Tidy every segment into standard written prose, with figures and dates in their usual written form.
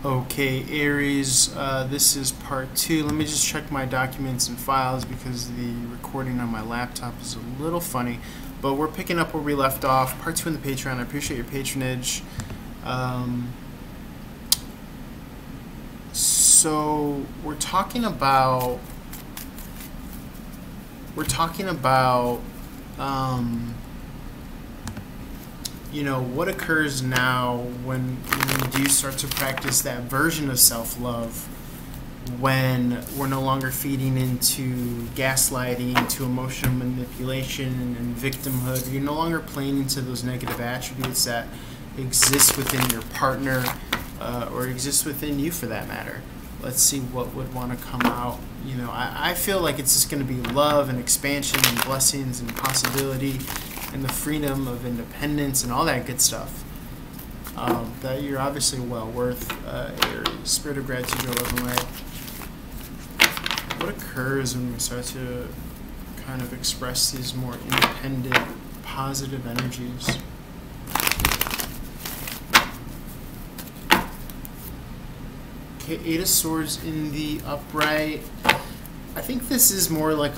Okay, Aries, this is part 2. Let me just check my documents and files because the recording on my laptop is a little funny. But we're picking up where we left off. Part 2 in the Patreon. I appreciate your patronage. So we're talking about what occurs now when you do start to practice that version of self-love, when we're no longer feeding into gaslighting, to emotional manipulation and victimhood. You're no longer playing into those negative attributes that exist within your partner or exist within you for that matter. Let's see what would want to come out. I feel like it's just going to be love and expansion and blessings and possibility and the freedom of independence and all that good stuff that you're obviously well worth. Aries. Spirit of gratitude, your love and light. What occurs when we start to kind of express these more independent, positive energies? Okay, Eight of Swords in the upright. I think this is more like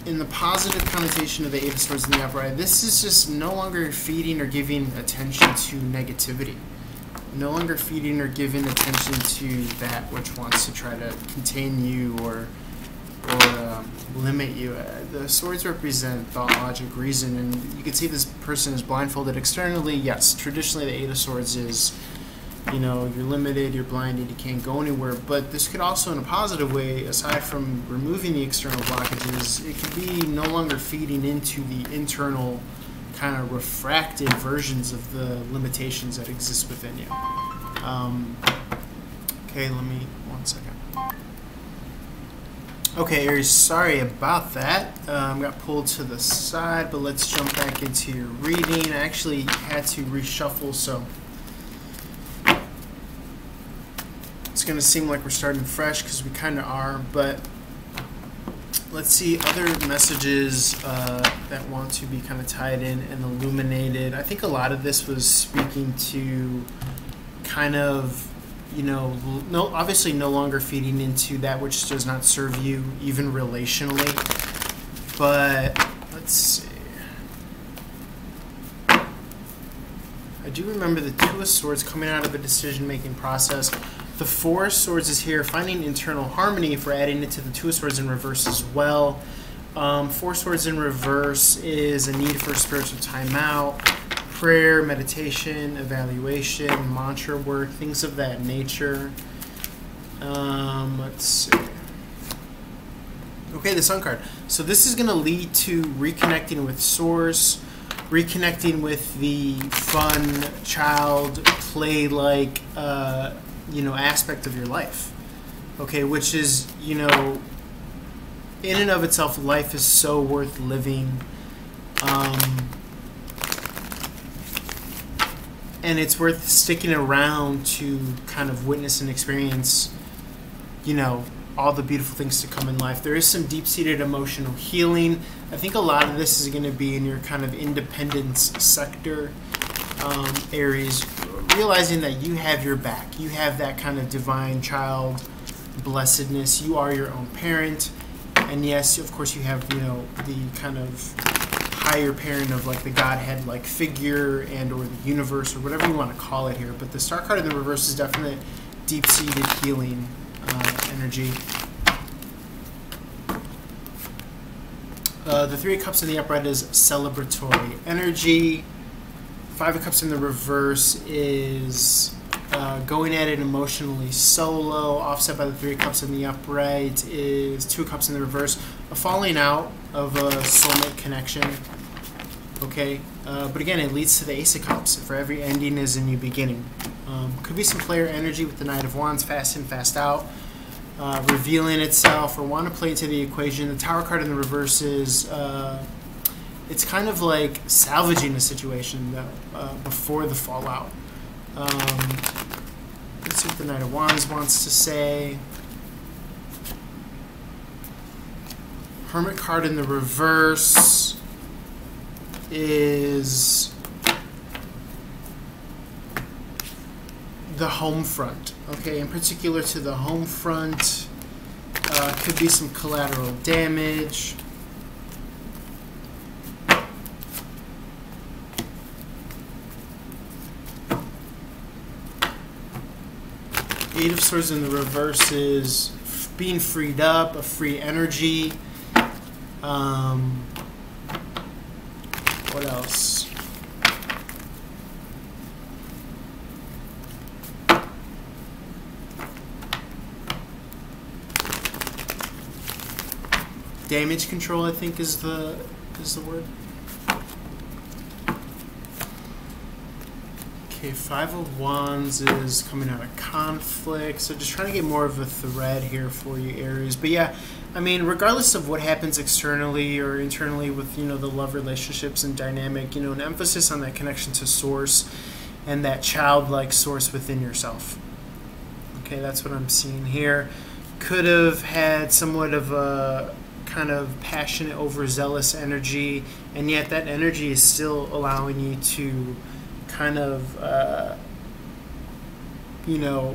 in the positive connotation of the Eight of Swords in the upright, this is just no longer feeding or giving attention to negativity. No longer feeding or giving attention to that which wants to try to contain you or limit you. The swords represent thought, logic, reason, and you can see this person is blindfolded externally. Yes, traditionally the Eight of Swords is, you're limited, you're blinded, you can't go anywhere. But this could also, in a positive way, aside from removing the external blockages, it could be no longer feeding into the internal kind of refracted versions of the limitations that exist within you. Okay, let me, 1 second. Okay, Aries, sorry about that. Got pulled to the side, but let's jump back into your reading. I actually had to reshuffle, so it's going to seem like we're starting fresh because we kind of are, but let's see other messages that want to be kind of tied in and illuminated. I think a lot of this was speaking to kind of, obviously no longer feeding into that which does not serve you, even relationally. But let's see. I do remember the Two of Swords coming out of a decision-making process. The Four of Swords is here, finding internal harmony if we're adding it to the Two of Swords in reverse as well. Four of Swords in reverse is a need for spiritual timeout, prayer, meditation, evaluation, mantra work, things of that nature. Let's see. Okay, the Sun card. So this is going to lead to reconnecting with Source, reconnecting with the fun, child, play-like, aspect of your life. Okay, which is, in and of itself, life is so worth living. And it's worth sticking around to kind of witness and experience, all the beautiful things to come in life. There is some deep-seated emotional healing. I think a lot of this is going to be in your kind of independence sector, Aries, realizing that you have your back. You have that kind of divine child blessedness. You are your own parent. And yes, of course, you have, the kind of higher parent of like the Godhead like figure and or the universe or whatever you want to call it here. But the Star card in the reverse is definitely deep-seated healing energy. The Three of Cups in the upright is celebratory energy. Five of Cups in the reverse is going at it emotionally solo. Offset by the Three of Cups in the upright is Two of Cups in the reverse. A falling out of a soulmate connection. Okay, but again, it leads to the Ace of Cups. For every ending is a new beginning. Could be some player energy with the Knight of Wands, fast in, fast out, revealing itself, or want to play into the equation. The Tower card in the reverse is it's kind of like salvaging a situation though, before the fallout. Let's see what the Knight of Wands wants to say. Hermit card in the reverse is the home front. Okay, in particular to the home front, could be some collateral damage. Eight of Swords in the reverse is being freed up, a free energy. What else? Damage control, I think, is the word. Okay, Five of Wands is coming out of conflict, so just trying to get more of a thread here for you, Aries. But yeah, I mean, regardless of what happens externally or internally with, you know, the love relationships and dynamic, you know, an emphasis on that connection to source and that childlike source within yourself. Okay, that's what I'm seeing here. Could have had somewhat of a kind of passionate, overzealous energy, and yet that energy is still allowing you to kind of, you know,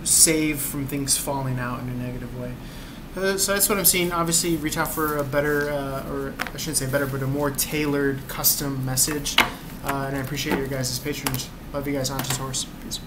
save from things falling out in a negative way. So that's what I'm seeing. Obviously, reach out for a better, or I shouldn't say better, but a more tailored, custom message. And I appreciate your guys' patronage. Love you guys, Honest Taurus. Peace.